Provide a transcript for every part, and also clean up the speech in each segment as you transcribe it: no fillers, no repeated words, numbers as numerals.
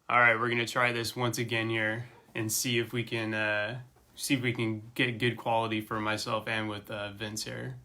All right, we're gonna try this once again here and see if we can get good quality for myself and with Vince here.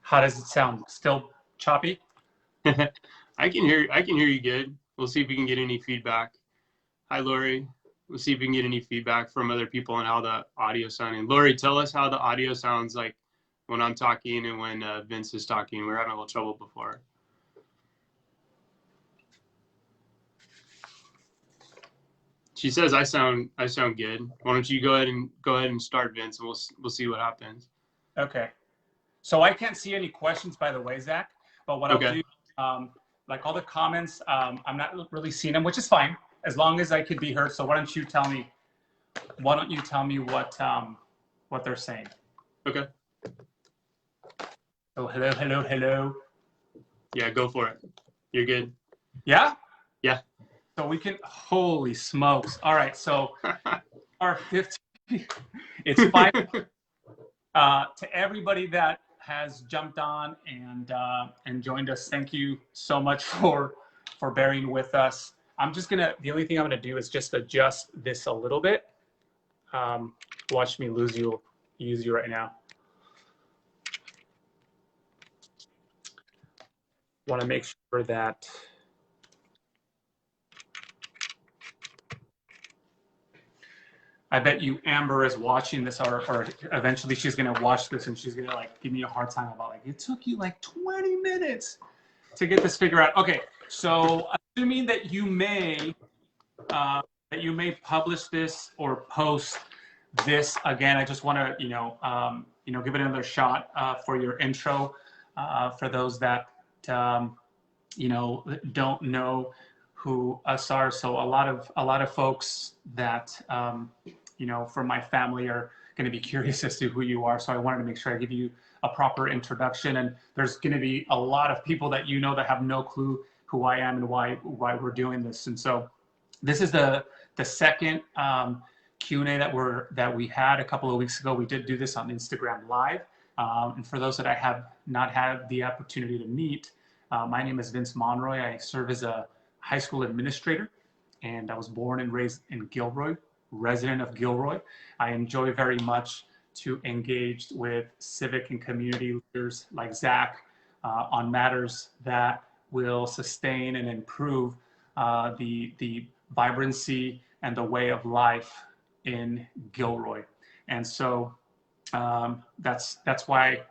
How does it sound? Still choppy? I can hear you good. We'll see if we can get any feedback. Hi, Lori. We'll see if we can get any feedback from other people on how the audio sounding. Lori, tell us how the audio sounds like when I'm talking and when Vince is talking. We're having a little trouble before. She says I sound good. Why don't you go ahead and start, Vince, and we'll see what happens. Okay. So I can't see any questions, by the way, Zach. But what I'll do, like all the comments, I'm not really seeing them, which is fine as long as I could be heard. So why don't you tell me? Why don't you tell me what they're saying? Okay. Oh, hello. Yeah, go for it. You're good. Yeah. Yeah. So we can. Holy smokes! All right. So our 15. It's 5. To everybody that has jumped on and joined us, thank you so much for bearing with us. The only thing I'm gonna do is just adjust this a little bit. Watch me use you right now. Want to make sure that I bet you Amber is watching this, or eventually she's gonna watch this and she's gonna like give me a hard time about like it took you like 20 minutes to get this figured out. Okay, so assuming that you may publish this or post this again, I just want to give it another shot for your intro for those that don't know who us are. So a lot of folks that from my family are going to be curious as to who you are. So I wanted to make sure I give you a proper introduction. And there's going to be a lot of people that that have no clue who I am and why we're doing this. And so this is the second Q&A that we had a couple of weeks ago. We did do this on Instagram Live. And for those that I have not had the opportunity to meet, my name is Vince Monroy. I serve as a high school administrator, and I was born and raised in Gilroy, resident of Gilroy. I enjoy very much to engage with civic and community leaders like Zach on matters that will sustain and improve the vibrancy and the way of life in Gilroy. And so that's why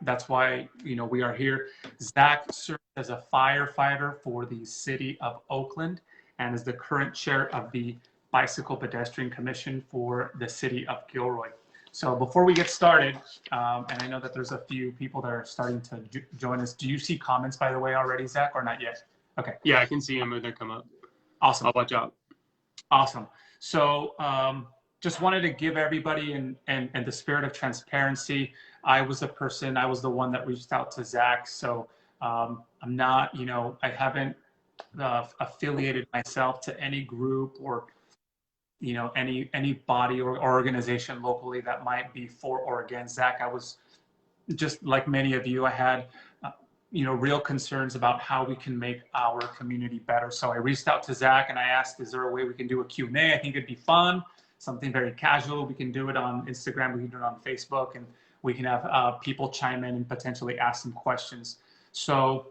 we are here. Zach serves as a firefighter for the city of Oakland and is the current chair of the Bicycle Pedestrian Commission for the city of Gilroy. So before we get started, and I know that there's a few people that are starting to join us. Do you see comments, by the way, already, Zach, or not yet? Okay. Yeah, I can see them when they come up. Awesome. I'll watch out. Awesome. So just wanted to give everybody in the spirit of transparency. I was the one that reached out to Zach. So I'm not, I haven't affiliated myself to any group or, any body or organization locally that might be for or against Zach. I was just like many of you, I had, real concerns about how we can make our community better. So I reached out to Zach and I asked, is there a way we can do a Q&A? I think it'd be fun, something very casual. We can do it on Instagram, we can do it on Facebook, and we can have people chime in and potentially ask some questions. So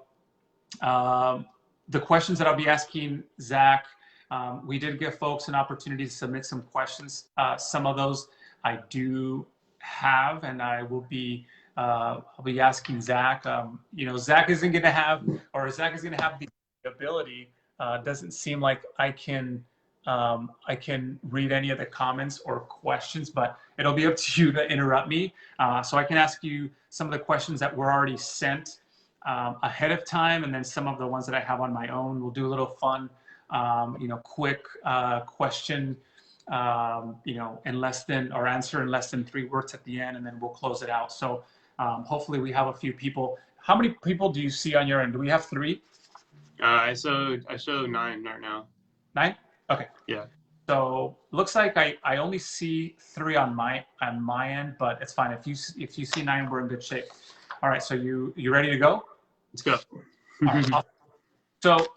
the questions that I'll be asking Zach, we did give folks an opportunity to submit some questions. Some of those I do have, and I will be I'll be asking Zach. Zach is going to have the ability. Doesn't seem like I can read any of the comments or questions, but it'll be up to you to interrupt me. So I can ask you some of the questions that were already sent ahead of time, and then some of the ones that I have on my own. We'll do a little fun quick question, in less than, or answer in less than 3 words at the end, and then we'll close it out. So hopefully we have a few people. How many people do you see on your end? Do we have 3? I show 9 right now. 9? Okay. Yeah. So looks like I only see 3 on my end, but it's fine. If you see 9, we're in good shape. All right. So you ready to go? Let's go. All right. Awesome. So,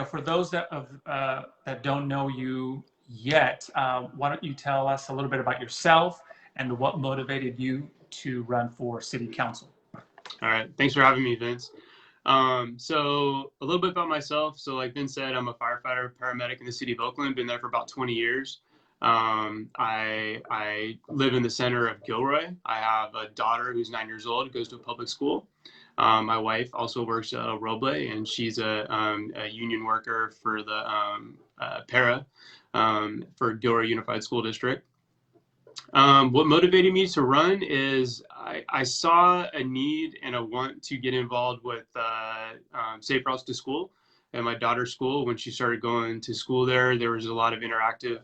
for those that don't know you yet, why don't you tell us a little bit about yourself and what motivated you to run for city council? All right. Thanks for having me, Vince. So a little bit about myself. So like Vince said, I'm a firefighter, paramedic in the city of Oakland, been there for about 20 years. I live in the center of Gilroy. I have a daughter who's 9 years old, goes to a public school. My wife also works at Roble, and she's a union worker for the para for Gilroy Unified School District. What motivated me to run is I saw a need and a want to get involved with safe routes to school. At my daughter's school, when she started going to school there was a lot of interactive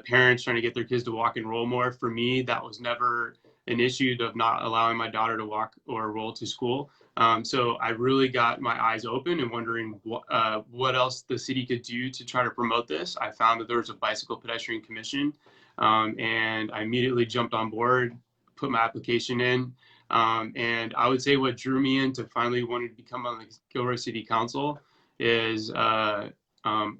parents trying to get their kids to walk and roll more. For me, that was never an issue of not allowing my daughter to walk or roll to school. So I really got my eyes open and wondering what else the city could do to try to promote this. I found that there was a bicycle pedestrian commission, and I immediately jumped on board, put my application in. And I would say what drew me in to finally want to become on the Gilroy City Council is I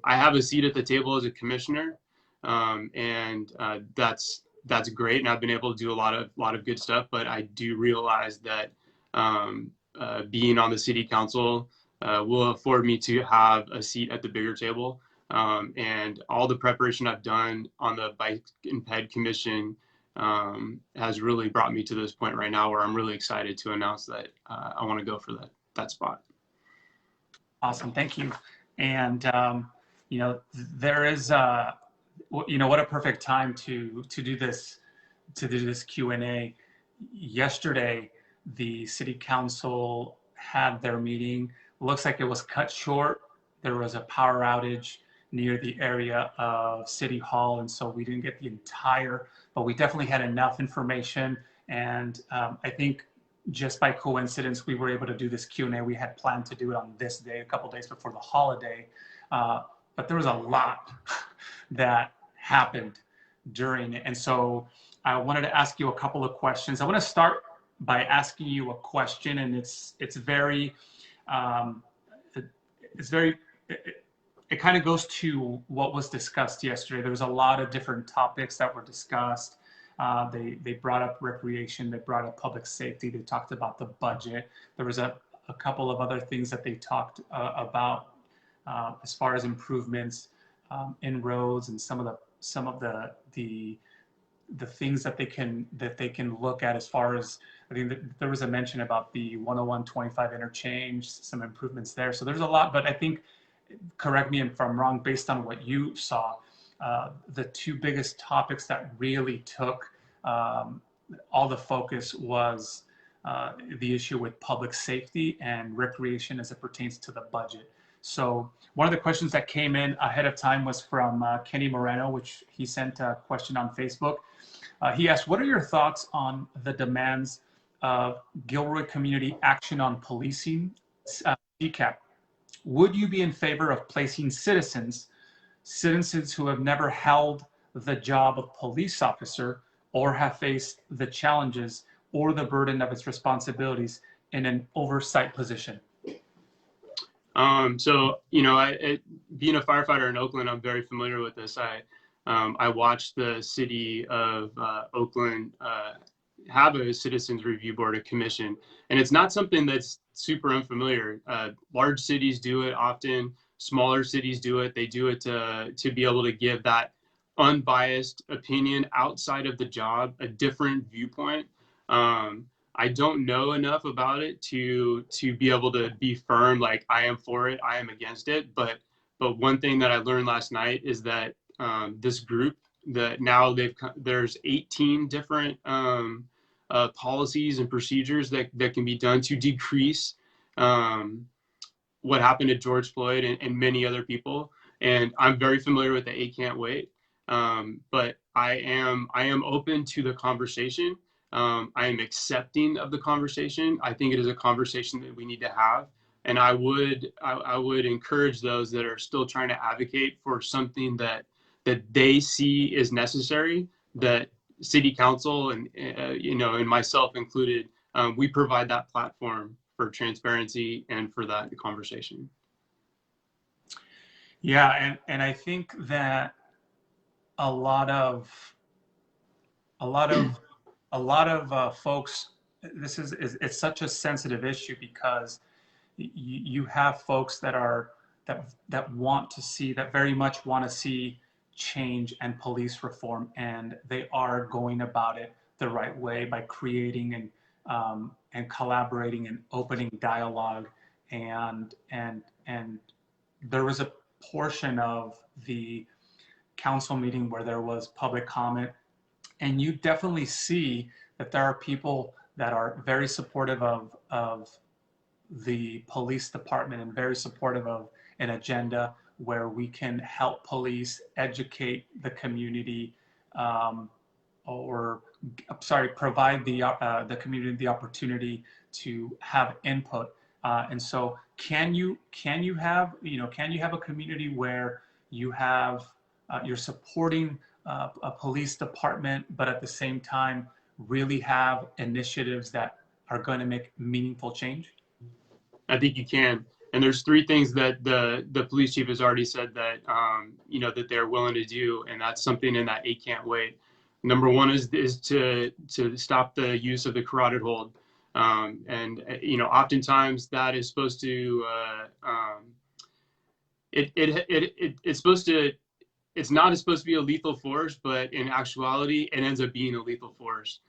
have a seat at the table as a commissioner, and that's great, and I've been able to do a lot of good stuff. But I do realize that being on the city council will afford me to have a seat at the bigger table. And all the preparation I've done on the Bike and Ped Commission has really brought me to this point right now where I'm really excited to announce that I want to go for that spot. Awesome, thank you. And there is what a perfect time to do this Q&A. Yesterday, the city council had their meeting. Looks like it was cut short. There was a power outage near the area of City Hall, and so we didn't get the entire, but we definitely had enough information. And I think just by coincidence, we were able to do this Q&A. We had planned to do it on this day, a couple days before the holiday, but there was a lot that happened during it. And so I wanted to ask you a couple of questions. I want to start by asking you a question, and it kind of goes to what was discussed yesterday. There was a lot of different topics that were discussed. They brought up recreation, they brought up public safety, they talked about the budget. There was a couple of other things that they talked about as far as improvements in roads and some of the things that they can look at as far as, I think there was a mention about the 101-25 interchange, some improvements there. So there's a lot, but I think, correct me if I'm wrong, based on what you saw, the 2 biggest topics that really took all the focus was the issue with public safety and recreation as it pertains to the budget. So one of the questions that came in ahead of time was from Kenny Moreno, which he sent a question on Facebook. He asked, what are your thoughts on the demands of Gilroy Community Action on Policing, GCAP? Would you be in favor of placing citizens who have never held the job of police officer or have faced the challenges or the burden of its responsibilities in an oversight position? So, being a firefighter in Oakland, I'm very familiar with this. I watched the city of Oakland have a citizens review board, a commission, and it's not something that's super unfamiliar. Large cities do it often. Smaller cities do it. They do it to be able to give that unbiased opinion outside of the job, a different viewpoint. I don't know enough about it to be able to be firm, like I am for it, I am against it. But one thing that I learned last night is that this group, that now there's 18 different policies and procedures that can be done to decrease what happened to George Floyd and many other people. And I'm very familiar with the A Can't Wait. But I am open to the conversation. I am accepting of the conversation. I think it is a conversation that we need to have. And I would encourage those that are still trying to advocate for something that they see is necessary, that city council and and myself included, we provide that platform for transparency and for that conversation. Yeah, and I think that a lot of folks, it's such a sensitive issue because you have folks that want to see, that very much want to see change and police reform, and they are going about it the right way by creating and collaborating and opening dialogue, and there was a portion of the council meeting where there was public comment, and you definitely see that there are people that are very supportive of the police department and very supportive of an agenda where we can help police educate the community, provide the community the opportunity to have input. And so can you have a community where you have you're supporting a police department, but at the same time really have initiatives that are going to make meaningful change? I think you can. And there's three things that the police chief has already said that that they're willing to do, and that's something in that A Can't Wait. Number one is to stop the use of the carotid hold, and oftentimes that is supposed to it's supposed to, it's not supposed to be a lethal force, but in actuality it ends up being a lethal force.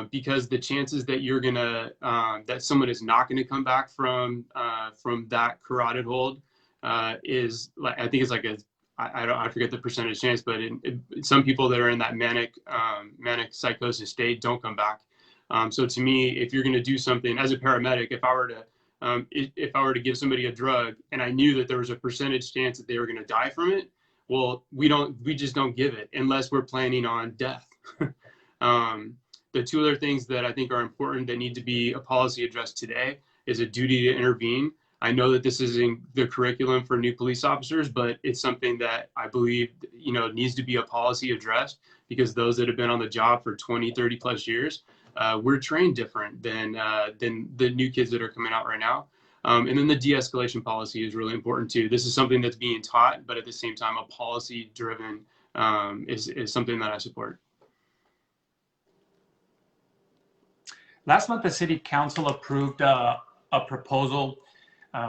Because the chances that you're gonna that someone is not gonna come back from that carotid hold is, like, I think it's like I forget the percentage chance, but some people that are in that manic psychosis state don't come back. So to me, if you're gonna do something as a paramedic, if I were to give somebody a drug and I knew that there was a percentage chance that they were gonna die from it, well, we just don't give it unless we're planning on death. The two other things that I think are important that need to be a policy addressed today is a duty to intervene. I know that this isn't the curriculum for new police officers, but it's something that I believe needs to be a policy addressed, because those that have been on the job for 20, 30 plus years, we're trained different than the new kids that are coming out right now. And then the de-escalation policy is really important too. This is something that's being taught, but at the same time, a policy driven is something that I support. Last month, the City Council approved a proposal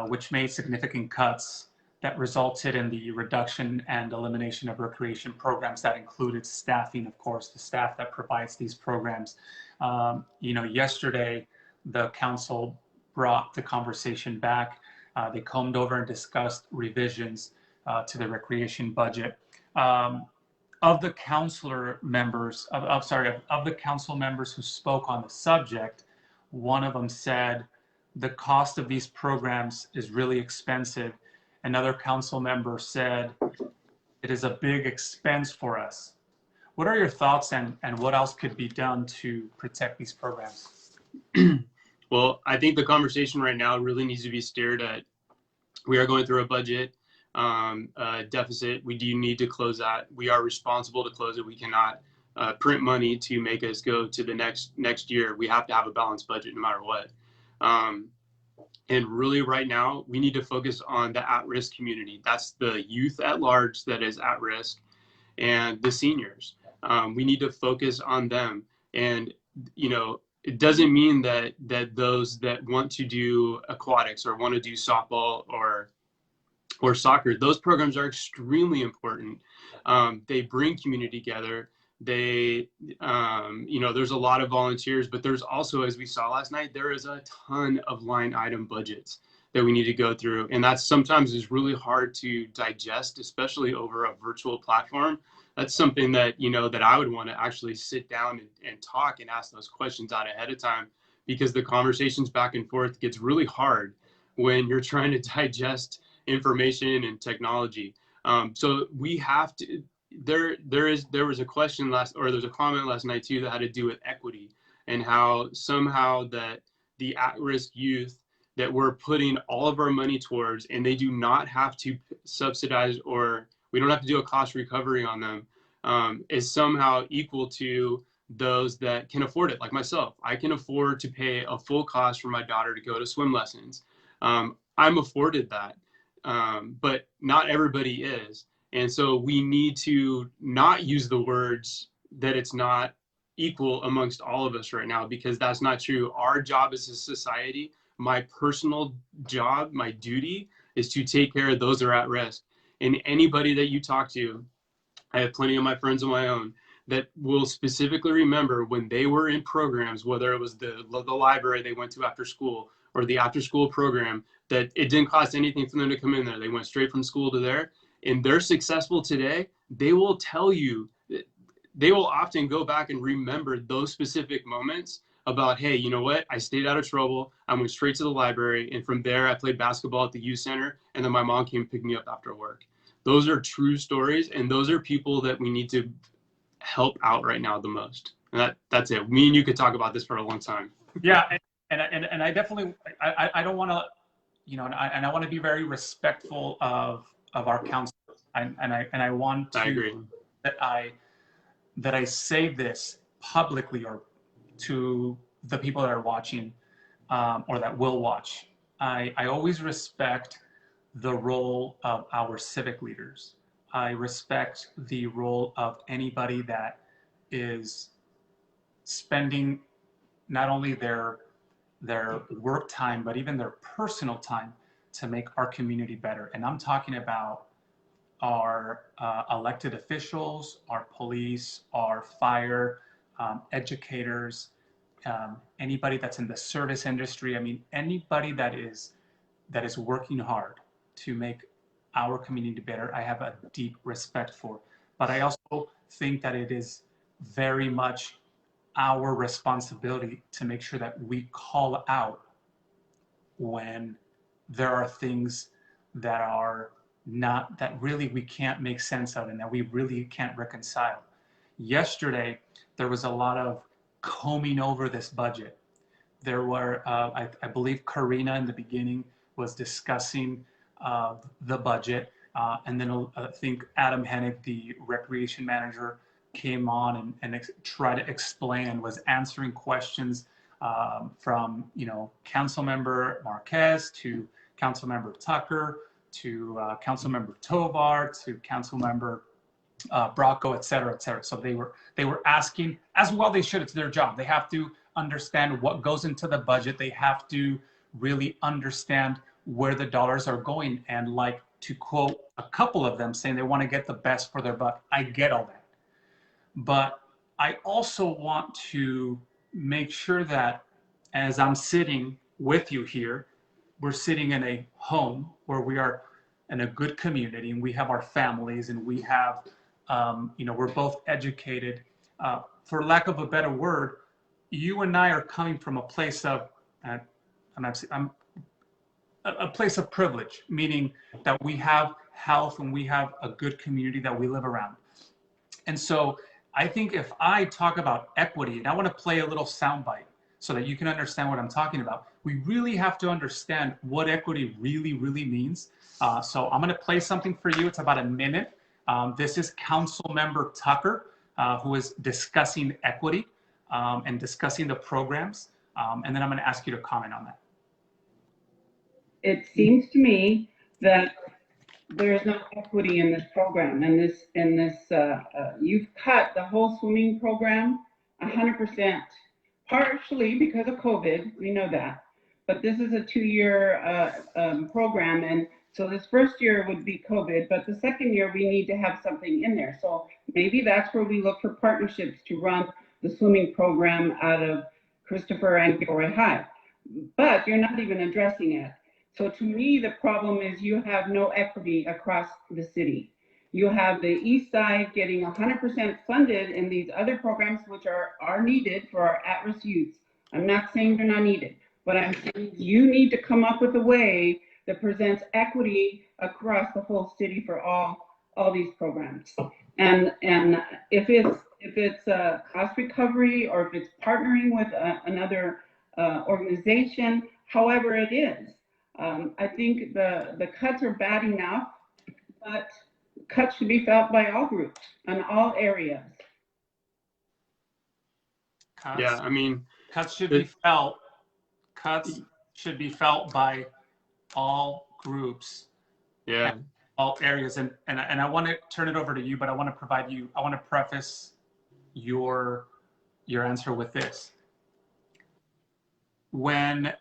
which made significant cuts that resulted in the reduction and elimination of recreation programs that included staffing, of course, the staff that provides these programs. Yesterday, the council brought the conversation back. They combed over and discussed revisions to the recreation budget. Of the council members who spoke on the subject, one of them said the cost of these programs is really expensive. Another council member said it is a big expense for us. What are your thoughts, and what else could be done to protect these programs? Well, I think the conversation right now really needs to be steered at, we are going through a budget deficit. We do need to close that. We are responsible to close it. We cannot print money to make us go to the next year. We have to have a balanced budget no matter what. And really right now, we need to focus on the at-risk community. That's the youth at large that is at risk, and the seniors. We need to focus on them. And, it doesn't mean that those that want to do aquatics or want to do softball or soccer, those programs are extremely important. They bring community together. There's a lot of volunteers, but there's also, as we saw last night, there is a ton of line item budgets that we need to go through. And that sometimes is really hard to digest, especially over a virtual platform. That's something that, that I would want to actually sit down and talk and ask those questions out ahead of time, because the conversations back and forth gets really hard when you're trying to digest information and technology. So we have to. There was a question there's a comment last night too that had to do with equity and how somehow that the at-risk youth that we're putting all of our money towards, and they do not have to subsidize, or we don't have to do a cost recovery on them, is somehow equal to those that can afford it, like myself. I can afford to pay a full cost for my daughter to go to swim lessons. I'm afforded that, but not everybody is. And so we need to not use the words that it's not equal amongst all of us right now, because that's not true. Our job as a society, my personal job, my duty is to take care of those that are at risk. And anybody that you talk to, I have plenty of my friends of my own that will specifically remember when they were in programs, whether it was the library they went to after school or the after school program, that it didn't cost anything for them to come in there. They went straight from school to there, and they're successful today. They will tell you, they will often go back and remember those specific moments about, hey, you know what? I stayed out of trouble. I went straight to the library. And from there, I played basketball at the youth center. And then my mom came and picked me up after work. Those are true stories. And those are people that we need to help out right now the most. And that's it. Me and you could talk about this for a long time. Yeah. And I definitely, I don't want to, and I want to be very respectful of our council. And I want to, I agree. that I say this publicly, or to the people that are watching, or that will watch. I always respect the role of our civic leaders. I respect the role of anybody that is spending not only their work time, but even their personal time to make our community better. And I'm talking about our elected officials, our police, our fire, educators, anybody that's in the service industry. I mean, anybody that is working hard to make our community better, I have a deep respect for. But I also think that it is very much our responsibility to make sure that we call out when there are things that are not, that really we can't make sense of and that we really can't reconcile. Yesterday, there was a lot of combing over this budget. There were, I believe Karina in the beginning was discussing the budget, and then I think Adam Hennick, the recreation manager, came on and tried to explain, was answering questions from Councilmember Marquez to Councilmember Tucker to Councilmember Tovar to Councilmember Bracco, et cetera, et cetera. So they were asking, as well they should, it's their job. They have to understand what goes into the budget. They have to really understand where the dollars are going. And like, to quote a couple of them, saying they want to get the best for their buck. I get all that. But I also want to make sure that as I'm sitting with you here, we're sitting in a home where we are in a good community and we have our families and we have, we're both educated. For lack of a better word, you and I are coming from a place of, a place of privilege, meaning that we have health and we have a good community that we live around. And so I think if I talk about equity, and I want to play a little soundbite so that you can understand what I'm talking about, we really have to understand what equity really, really means. So I'm going to play something for you. It's about a minute. This is Councilmember Tucker, who is discussing equity and discussing the programs. And then I'm going to ask you to comment on that. It seems to me that there is no equity in this program, and you've cut the whole swimming program 100%, partially because of COVID, we know that, but this is a 2-year program, and so this first year would be COVID, but the second year we need to have something in there. So maybe that's where we look for partnerships to run the swimming program out of Christopher and Gilroy High, but you're not even addressing it. So to me, the problem is you have no equity across the city. You have the east side getting 100% funded in these other programs, which are needed for our at-risk youth. I'm not saying they're not needed, But I'm saying you need to come up with a way that presents equity across the whole city for all these programs. And if it's a cost recovery, or if it's partnering with another organization, however it is, I think the cuts are bad enough, but cuts should be felt by all groups and all areas. Yeah, I mean, cuts should be felt. Cuts should be felt by all groups. Yeah. All areas. And I want to turn it over to you, but I want to preface your answer with this. And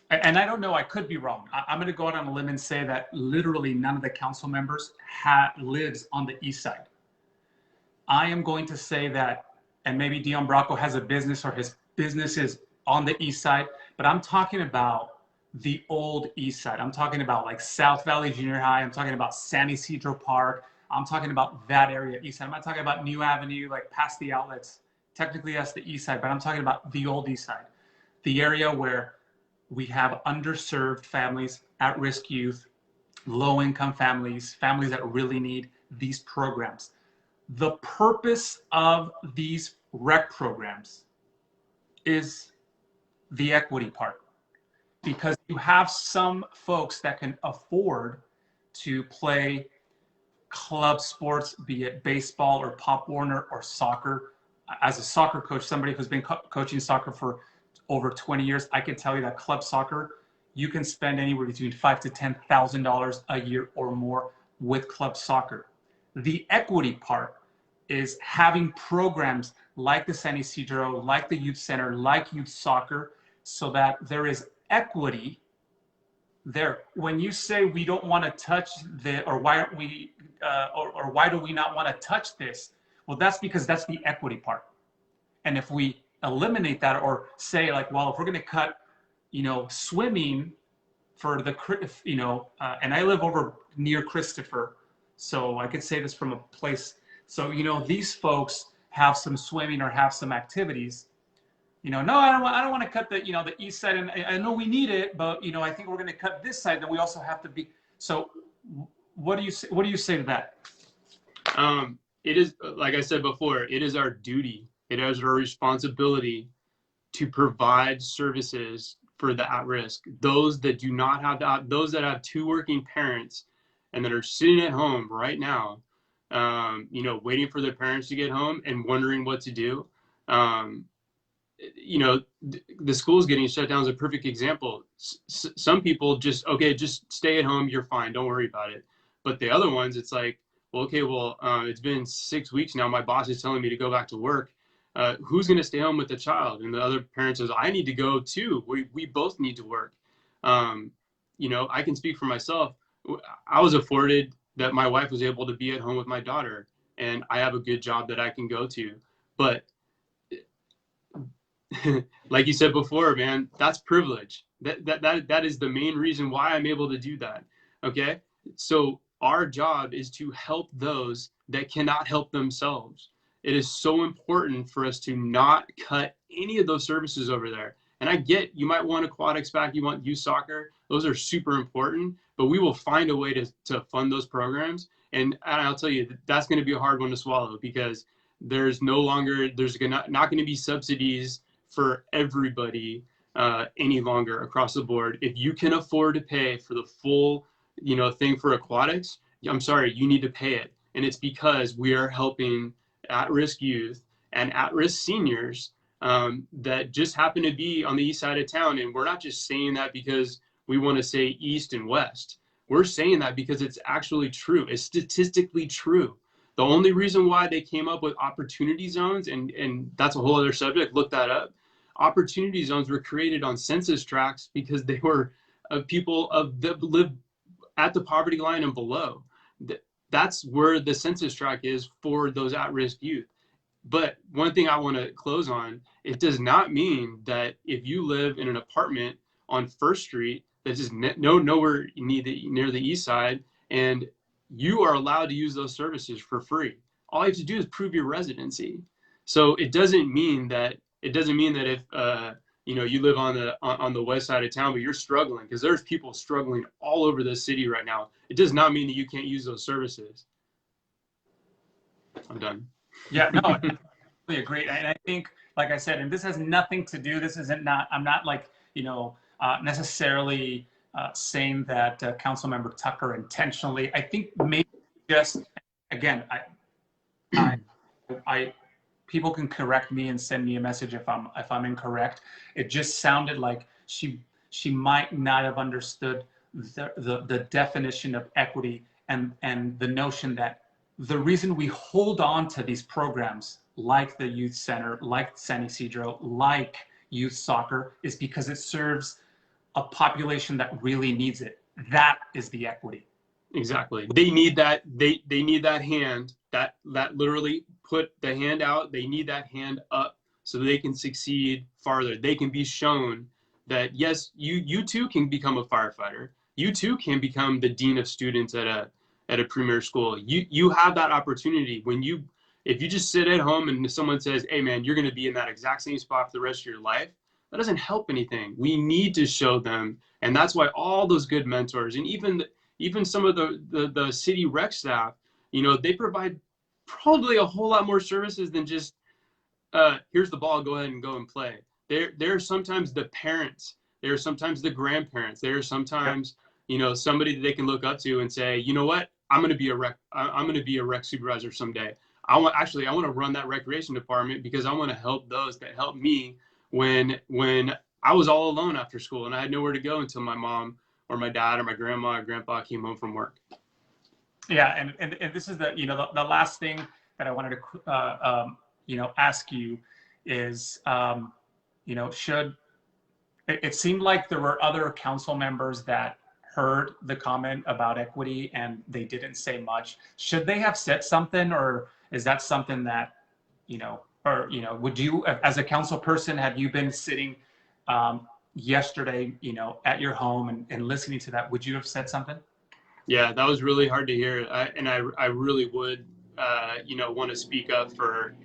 I don't know, I could be wrong. I'm going to go out on a limb and say that literally none of the council members lives on the east side. I am going to say that, and maybe Dion Bracco has a business, or his business is on the east side, but I'm talking about the old east side. I'm talking about like South Valley Junior High. I'm talking about San Isidro Park. I'm talking about that area, east side. I'm not talking about New Avenue, like past the outlets. Technically, that's the east side, but I'm talking about the old east side, the area where we have underserved families, at-risk youth, low-income families, families that really need these programs. The purpose of these rec programs is the equity part, because you have some folks that can afford to play club sports, be it baseball or Pop Warner or soccer. As a soccer coach, somebody who's been coaching soccer for over 20 years, I can tell you that club soccer, you can spend anywhere between $5,000 to $10,000 a year or more with club soccer. The equity part is having programs like the San Isidro, like the Youth Center, like youth soccer, so that there is equity there. When you say we don't want to touch the, or why aren't we, or why do we not want to touch this? Well, that's because that's the equity part. And if we eliminate that, or say like, well, if we're going to cut, swimming for the, and I live over near Christopher, so I could say this from a place. So, these folks have some swimming or have some activities. No, I don't want to cut the, the east side, and I know we need it, but I think we're going to cut this side. Then we also have to be. So, what do you say to that? It is, like I said before, it is our duty. It is our responsibility to provide services for the at-risk. Those that do not have those that have two working parents and that are sitting at home right now, waiting for their parents to get home and wondering what to do. The school's getting shut down is a perfect example. Some people just stay at home, you're fine, don't worry about it. But the other ones, it's like, it's been 6 weeks now, my boss is telling me to go back to work. Who's going to stay home with the child? And the other parent says, I need to go too. We both need to work. I can speak for myself. I was afforded that my wife was able to be at home with my daughter, and I have a good job that I can go to. But like you said before, man, that's privilege. That is the main reason why I'm able to do that. Okay. So our job is to help those that cannot help themselves. It is so important for us to not cut any of those services over there. And I get, you might want aquatics back, you want youth soccer. Those are super important, but we will find a way to fund those programs. And I'll tell you, that's going to be a hard one to swallow, because there's not going to be subsidies for everybody any longer across the board. If you can afford to pay for the full, thing for aquatics, I'm sorry, you need to pay it. And it's because we are helping at-risk youth and at-risk seniors that just happen to be on the east side of town. And we're not just saying that because we want to say east and west. We're saying that because it's actually true. It's statistically true. The only reason why they came up with opportunity zones, and that's a whole other subject, look that up. Opportunity zones were created on census tracts because they were people that live at the poverty line and below. That's where the census tract is for those at-risk youth. But one thing I want to close on, it does not mean that if you live in an apartment on First Street that is nowhere near the east side, and you are allowed to use those services for free. All you have to do is prove your residency. So it doesn't mean that if you live on the west side of town, but you're struggling, because there's people struggling all over the city right now. It does not mean that you can't use those services. I'm done. Yeah, no, I totally agree. And I think, like I said, and this has nothing to do, I'm not like, necessarily saying that Councilmember Tucker intentionally, I think maybe just, again, I people can correct me and send me a message if I'm incorrect. It just sounded like she might not have understood the definition of equity and the notion that the reason we hold on to these programs like the youth center, like San Isidro, like youth soccer, is because it serves a population that really needs it. That is the equity. Exactly. They need that. They need that hand that literally put the hand out. They need that hand up so they can succeed farther. They can be shown that, yes, you too can become a firefighter. You too can become the dean of students at a premier school. You have that opportunity. If you just sit at home and someone says, hey man, you're going to be in that exact same spot for the rest of your life, that doesn't help anything. We need to show them. And that's why all those good mentors, and even some of the city rec staff, they provide probably a whole lot more services than just, here's the ball, go ahead and go and play. They're sometimes the parents. They're sometimes the grandparents. They're sometimes, somebody that they can look up to and say, you know what, I'm going to be a rec supervisor someday. I want to run that recreation department because I want to help those that helped me when I was all alone after school and I had nowhere to go until my mom or my dad or my grandma or grandpa came home from work. Yeah, and this is the the last thing that I wanted to ask you is should it seemed like there were other council members that heard the comment about equity and they didn't say much. Should they have said something, or is that something that would you, as a council person, have you been sitting yesterday, at your home and listening to that? Would you have said something? Yeah, that was really hard to hear. I really would, want to speak up for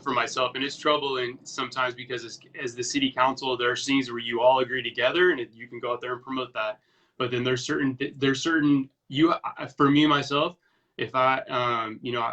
myself. And it's troubling sometimes because as the city council, there are things where you all agree together and you can go out there and promote that. But then there's certain, for me, myself, if I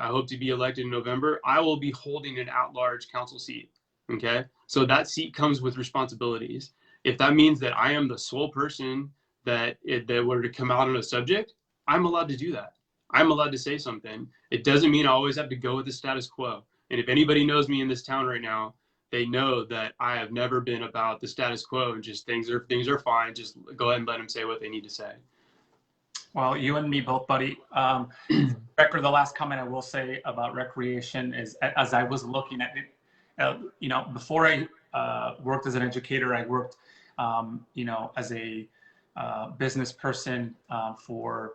hope to be elected in November, I will be holding an at-large council seat. Okay. So that seat comes with responsibilities. If that means that I am the sole person that were to come out on a subject, I'm allowed to do that. I'm allowed to say something. It doesn't mean I always have to go with the status quo. And if anybody knows me in this town right now, they know that I have never been about the status quo and just things are fine. Just go ahead and let them say what they need to say. Well, you and me both, buddy. Record, the last comment I will say about recreation is, as I was looking at it, before I worked as an educator, I worked, as a business person for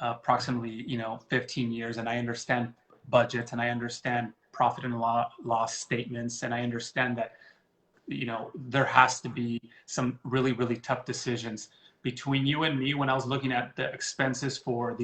approximately 15 years, and I understand budgets and I understand profit and loss statements, and I understand that there has to be some really, really tough decisions. Between you and me, when I was looking at the expenses for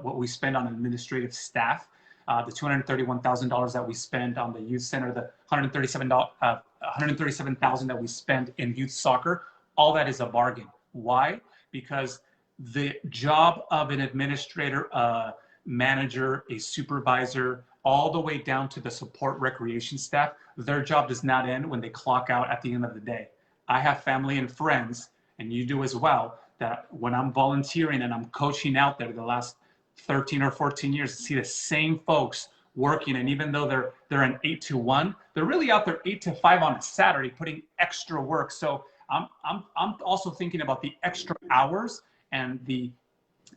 what we spend on administrative staff, the $231,000 that we spend on the youth center, the $137,000 that we spend in youth soccer, all that is a bargain. Why? Because the job of an administrator, a manager, a supervisor, all the way down to the support recreation staff, their job does not end when they clock out at the end of the day. I have family and friends, and you do as well, that when I'm volunteering and I'm coaching out there the last 13 or 14 years, to see the same folks working, and even though they're an 8 to 1, they're really out there 8 to 5 on a Saturday putting extra work. So I'm also thinking about the extra hours and the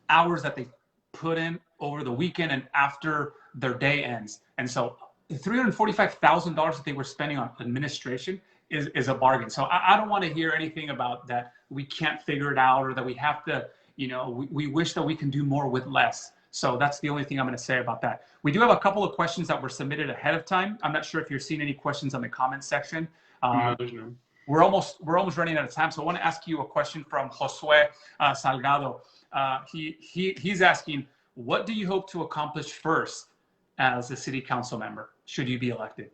hours that they put in over the weekend and after their day ends. And so the $345,000 that they were spending on administration is a bargain. So I don't want to hear anything about that we can't figure it out, or that we have to, we wish that we can do more with less. So that's the only thing I'm going to say about that. We do have a couple of questions that were submitted ahead of time. I'm not sure if you're seeing any questions on the comment section. No, there's none. We're almost running out of time. So I want to ask you a question from Josue Salgado. He's asking, what do you hope to accomplish first as a city council member, should you be elected?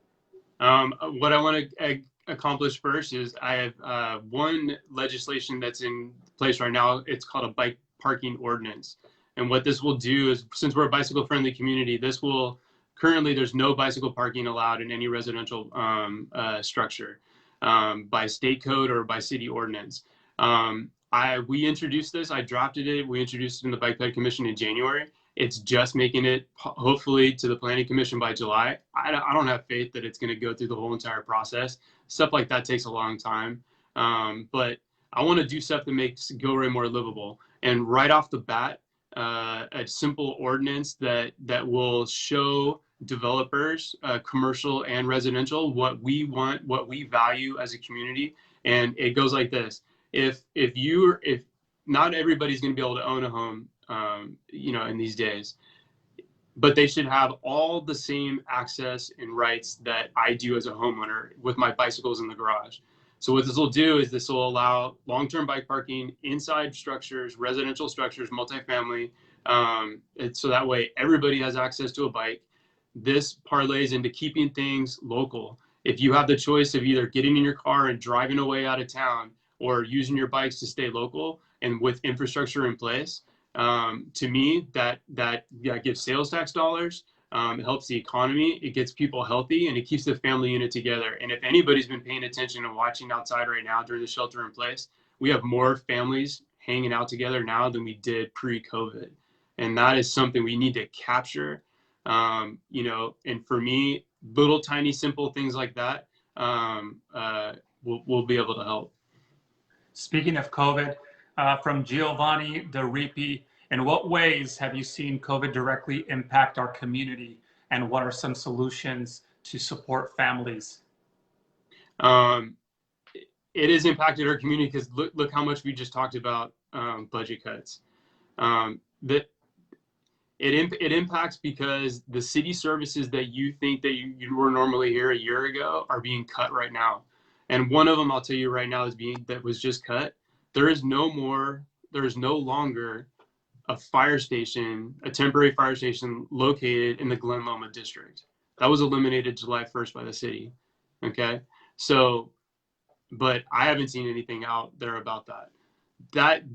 What I want to accomplish first is I have one legislation that's in place right now. It's called a bike parking ordinance. And what this will do is, since we're a bicycle friendly community, this will, currently there's no bicycle parking allowed in any residential structure by state code or by city ordinance. We introduced this, I drafted it, we introduced it in the Bike Ped Commission in January. It's just making it hopefully to the Planning Commission by July. I don't have faith that it's going to go through the whole entire process. Stuff like that takes a long time. But I want to do stuff that makes Gilroy more livable. And right off the bat, a simple ordinance that will show developers, commercial and residential, what we want, what we value as a community. And it goes like this: if not everybody's going to be able to own a home, in these days, but they should have all the same access and rights that I do as a homeowner with my bicycles in the garage. So what this will do is this will allow long-term bike parking inside structures, residential structures, multifamily. So that way everybody has access to a bike. This parlays into keeping things local. If you have the choice of either getting in your car and driving away out of town or using your bikes to stay local and with infrastructure in place, to me, that gives sales tax dollars. It helps the economy. It gets people healthy, and it keeps the family unit together. And if anybody's been paying attention and watching outside right now during the shelter in place, we have more families hanging out together now than we did pre-COVID. And that is something we need to capture. And for me, little tiny simple things like that will be able to help. Speaking of COVID, from Giovanni DeRipi, in what ways have you seen COVID directly impact our community, and what are some solutions to support families? It has impacted our community because look how much we just talked about budget cuts. That it impacts because the city services that you think that you were normally here a year ago are being cut right now. And one of them, I'll tell you right now, that was just cut. There is no longer a fire station, a temporary fire station located in the Glen Loma district. That was eliminated July 1st by the city. Okay. So, but I haven't seen anything out there about that.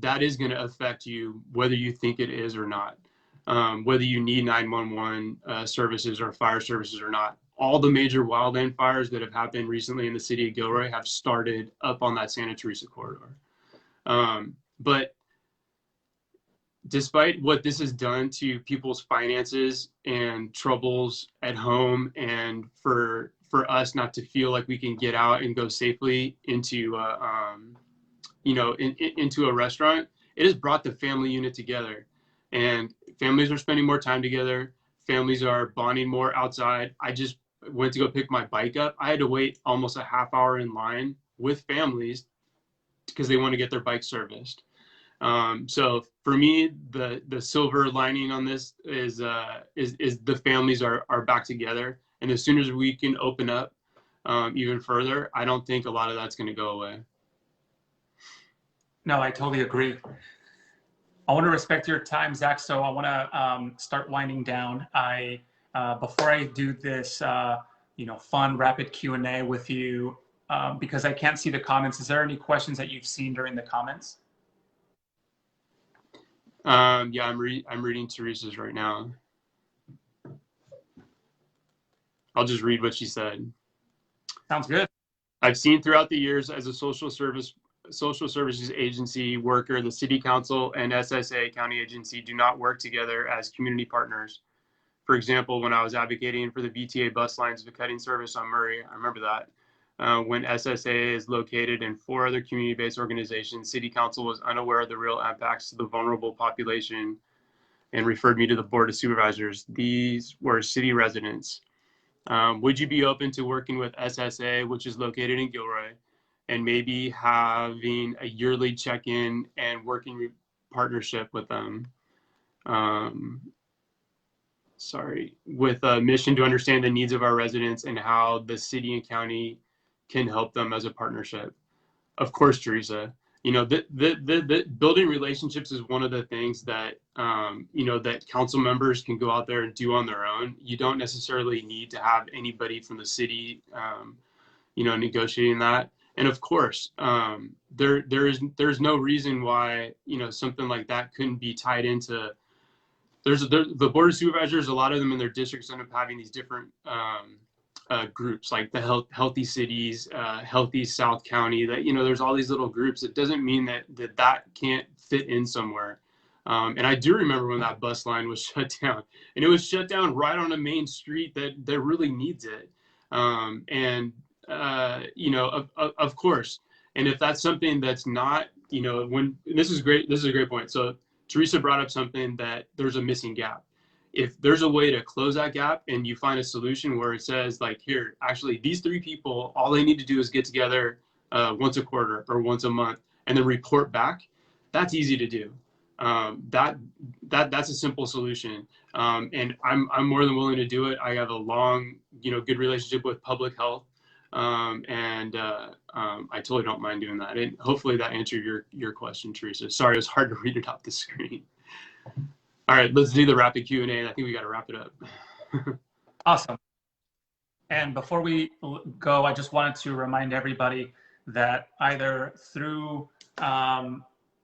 That is going to affect you, whether you think it is or not, whether you need 911 services or fire services or not. All the major wildland fires that have happened recently in the city of Gilroy have started up on that Santa Teresa corridor. But despite what this has done to people's finances and troubles at home, and for us not to feel like we can get out and go safely into into a restaurant, it has brought the family unit together, and families are spending more time together. Families are bonding more outside. I just went to go pick my bike up. I had to wait almost a half hour in line with families because they want to get their bike serviced. So for me, the silver lining on this is the families are back together. And as soon as we can open up even further, I don't think a lot of that's going to go away. No, I totally agree. I want to respect your time, Zach. So I want to start winding down. Before I do this, fun rapid Q&A with you, because I can't see the comments. Is there any questions that you've seen during the comments? Yeah, I'm reading Teresa's right now. I'll just read what she said. Sounds good. I've seen throughout the years as a social services agency worker, the city council and SSA county agency do not work together as community partners. For example, when I was advocating for the VTA bus lines of cutting service on Murray, I remember that. When SSA is located in 4 other community-based organizations, City Council was unaware of the real impacts to the vulnerable population and referred me to the Board of Supervisors. These were city residents. Would you be open to working with SSA, which is located in Gilroy, and maybe having a yearly check-in and working partnership with them? With a mission to understand the needs of our residents and how the city and county can help them as a partnership. Of course, Teresa, the building relationships is one of the things that, that council members can go out there and do on their own. You don't necessarily need to have anybody from the city, negotiating that. And of course, there's no reason why, something like that couldn't be tied into, the board of supervisors, a lot of them in their districts end up having these different groups, like the healthy cities, healthy South County, that, there's all these little groups. It doesn't mean that can't fit in somewhere. And I do remember when that bus line was shut down, and it was shut down right on a main street that really needs it. Of course, and if that's something that's not, this is great. This is a great point. So Teresa brought up something, that there's a missing gap. If there's a way to close that gap and you find a solution where it says, like, here, actually, these 3 people, all they need to do is get together once a quarter or once a month and then report back, that's easy to do. That's a simple solution. And I'm more than willing to do it. I have a long, good relationship with public health. I totally don't mind doing that. And hopefully that answered your question, Teresa. Sorry, it was hard to read it off the screen. All right, let's do the rapid Q&A. I think we got to wrap it up. Awesome. And before we go, I just wanted to remind everybody that either through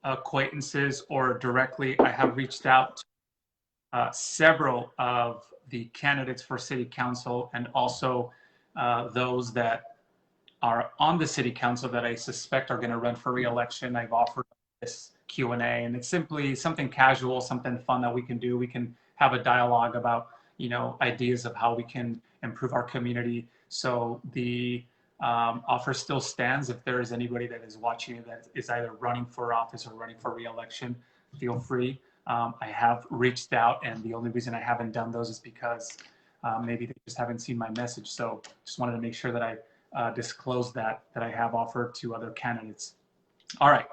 acquaintances or directly, I have reached out to several of the candidates for city council, and also those that are on the city council that I suspect are going to run for re-election. I've offered this Q&A, and it's simply something casual, something fun that we can do. We can have a dialogue about, ideas of how we can improve our community. So the offer still stands. If there is anybody that is watching that is either running for office or running for re-election, feel free. I have reached out, and the only reason I haven't done those is because maybe they just haven't seen my message. So just wanted to make sure that I disclose that I have offered to other candidates. All right,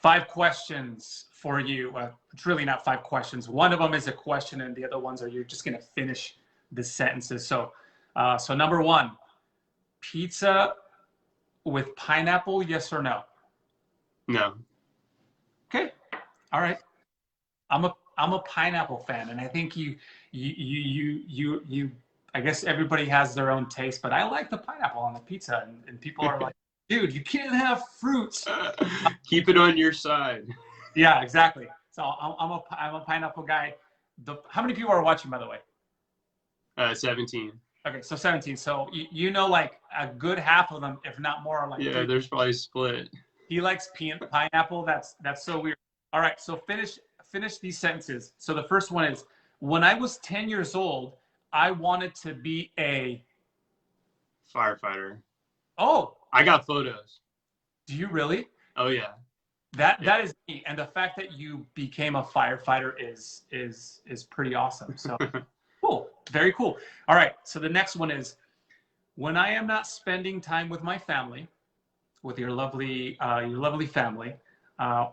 5 questions for you. It's really not 5 questions. One of them is a question, and the other ones are you're just going to finish the sentences. So number 1, pizza with pineapple, yes or no? No. Okay. All right. I'm a pineapple fan, and I think you I guess everybody has their own taste, but I like the pineapple on the pizza, and people are like, dude, you can't have fruits. Keep it on your side. Yeah, exactly. So I'm a pineapple guy. How many people are watching, by the way? 17. Okay, so 17. So like a good half of them, if not more, are like, yeah, there's probably split. He likes pineapple. That's so weird. All right, so finish these sentences. So the first one is, when I was 10 years old, I wanted to be a firefighter. Oh, I got photos. Do you really? Oh yeah. That is neat. And the fact that you became a firefighter is pretty awesome. So cool. Very cool. All right. So the next one is, when I am not spending time with my family, with your lovely family,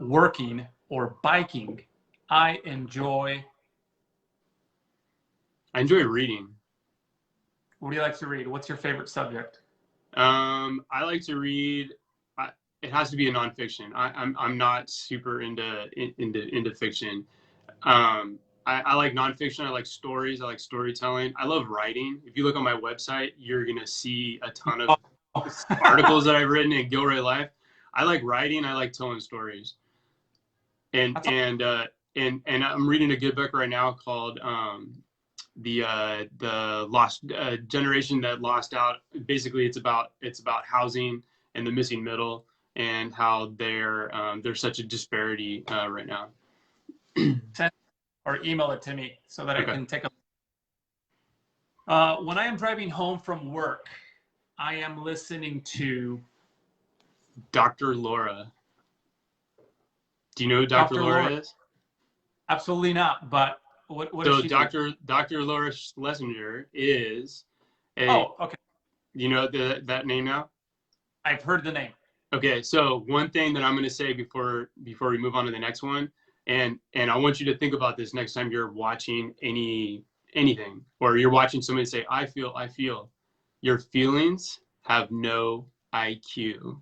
working or biking, I enjoy reading. What do you like to read? What's your favorite subject? I like to read. It has to be a nonfiction. I'm not super into fiction. I like nonfiction. I like stories. I like storytelling. I love writing. If you look on my website, you're gonna see a ton of articles that I've written in Gilroy Life. I like writing. I like telling stories. And I'm reading a good book right now called the lost generation that lost out. Basically, it's about housing and the missing middle, and how there's such a disparity right now. Or email it to me so that Okay. I can take a. When I am driving home from work, I am listening to Dr. Laura. Do you know who Dr. Laura is? Absolutely not. But what so is she Dr. Laura Schlesinger is a. Oh, okay. You know that name now? I've heard the name. Okay, so one thing that I'm going to say before we move on to the next one, and I want you to think about this next time you're watching anything, or you're watching somebody say, I feel. Your feelings have no IQ.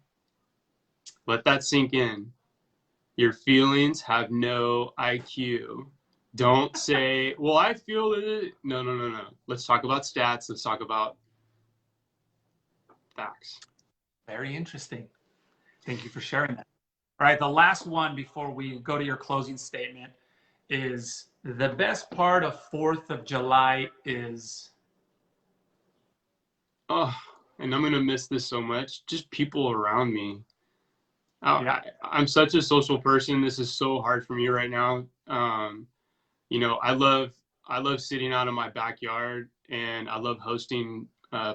Let that sink in. Your feelings have no IQ. Don't say, well, I feel it. No. Let's talk about stats. Let's talk about facts. Very interesting. Thank you for sharing that. All right, the last one before we go to your closing statement is the best part of 4th of July is. Oh, and I'm gonna miss this so much. Just people around me. Yeah. I'm such a social person. This is so hard for me right now. You know, I love sitting out in my backyard, and I love hosting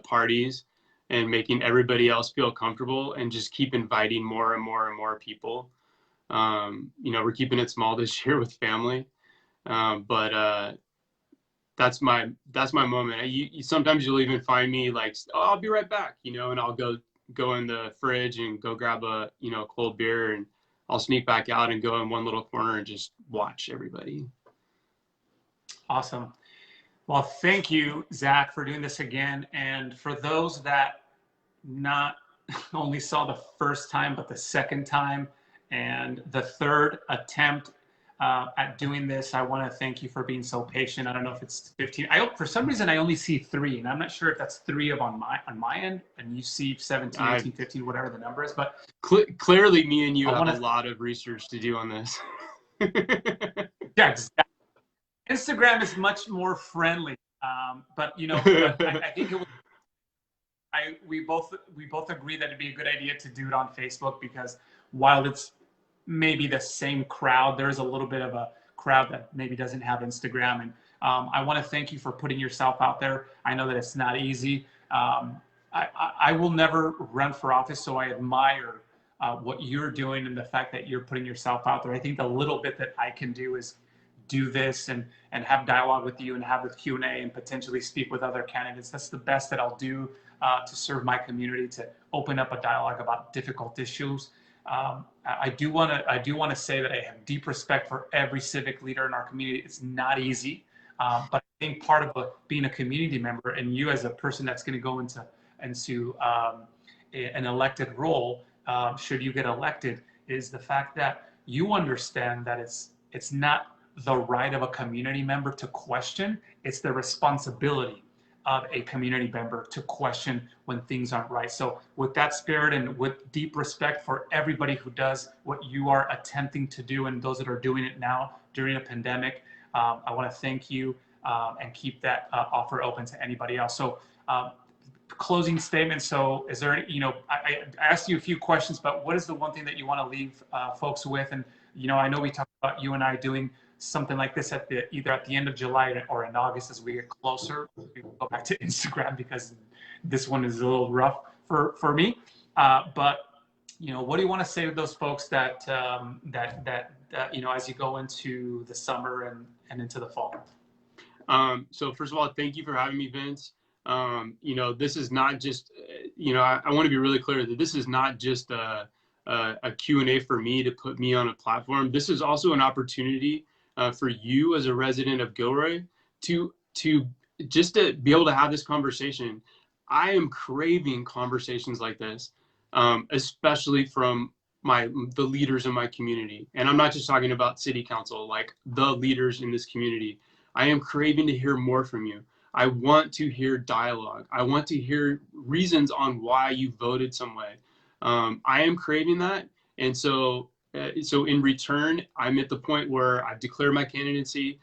parties and making everybody else feel comfortable, and just keep inviting more and more and more people. You know, we're keeping it small this year with family, but that's my moment. Sometimes you'll even find me like, oh, I'll be right back, you know, and I'll go in the fridge and go grab a, you know, cold beer, and I'll sneak back out and go in one little corner and just watch everybody. Awesome. Well, thank you, Zach, for doing this again. And for those that not only saw the first time, but the second time and the third attempt at doing this, I want to thank you for being so patient. I don't know if it's 15. For some reason, I only see 3, and I'm not sure if that's 3 of on my end, and you see 17, 18, 15, whatever the number is. But clearly, me and you have a lot of research to do on this. Yeah, exactly. Instagram is much more friendly, but you know, I think it was. We both agree that it'd be a good idea to do it on Facebook, because while it's maybe the same crowd, there's a little bit of a crowd that maybe doesn't have Instagram. And I want to thank you for putting yourself out there. I know that it's not easy. I will never run for office, so I admire what you're doing and the fact that you're putting yourself out there. I think the little bit that I can do is do this and have dialogue with you and have the Q&A and potentially speak with other candidates. That's the best that I'll do to serve my community, to open up a dialogue about difficult issues. I do want to say that I have deep respect for every civic leader in our community. It's not easy, but I think part of being a community member, and you as a person that's going to go into an elected role, should you get elected, is the fact that you understand that it's not the right of a community member to question. It's the responsibility of a community member to question when things aren't right. So with that spirit and with deep respect for everybody who does what you are attempting to do, and those that are doing it now during a pandemic, I want to thank you and keep that offer open to anybody else. So closing statement. So is there, you know, I asked you a few questions, but what is the one thing that you want to leave folks with? And, you know, I know we talked about you and I doing something like this either at the end of July or in August as we get closer. We will go back to Instagram because this one is a little rough for me. But you know, what do you want to say to those folks that you know, as you go into the summer and into the fall? So first of all, thank you for having me, Vince. You know, this is not just, you know, I want to be really clear that this is not just a Q&A for me to put me on a platform. This is also an opportunity for you as a resident of Gilroy to just to be able to have this conversation. I am craving conversations like this, especially from the leaders in my community. And I'm not just talking about city council, like the leaders in this community. I am craving to hear more from you. I want to hear dialogue. I want to hear reasons on why you voted some way. I am craving that. And so in return, I'm at the point where I've declared my candidacy.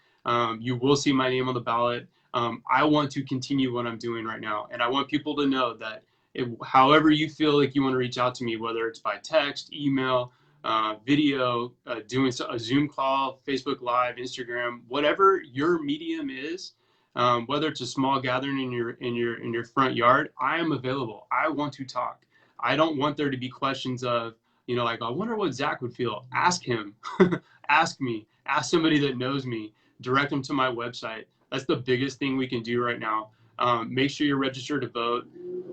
You will see my name on the ballot. I want to continue what I'm doing right now. And I want people to know that however you feel like you want to reach out to me, whether it's by text, email, video, doing a Zoom call, Facebook Live, Instagram, whatever your medium is, whether it's a small gathering in your front yard, I am available. I want to talk. I don't want there to be questions of, you know, like, I wonder what Zach would feel. Ask him, ask me, ask somebody that knows me, direct them to my website. That's the biggest thing we can do right now. Make sure you're registered to vote.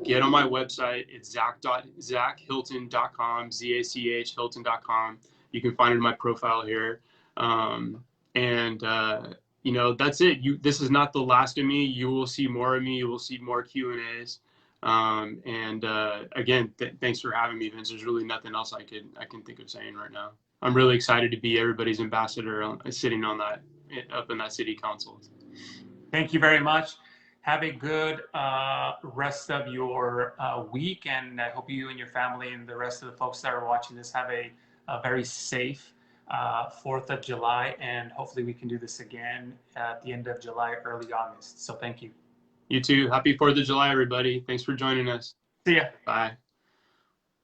Get on my website. It's zachhilton.com, Z-A-C-H Hilton.com. You can find it in my profile here. You know, that's it. This is not the last of me. You will see more of me. You will see more Q&As. Again, thanks for having me, Vince. There's really nothing else I can think of saying right now. I'm really excited to be everybody's ambassador sitting on that, up in that city council. Thank you very much. have a good rest of your week, and I hope you and your family and the rest of the folks that are watching this have a very safe 4th of July, and hopefully we can do this again at the end of July, early August. So thank you. You too. Happy 4th of July, everybody. Thanks for joining us. See ya. Bye.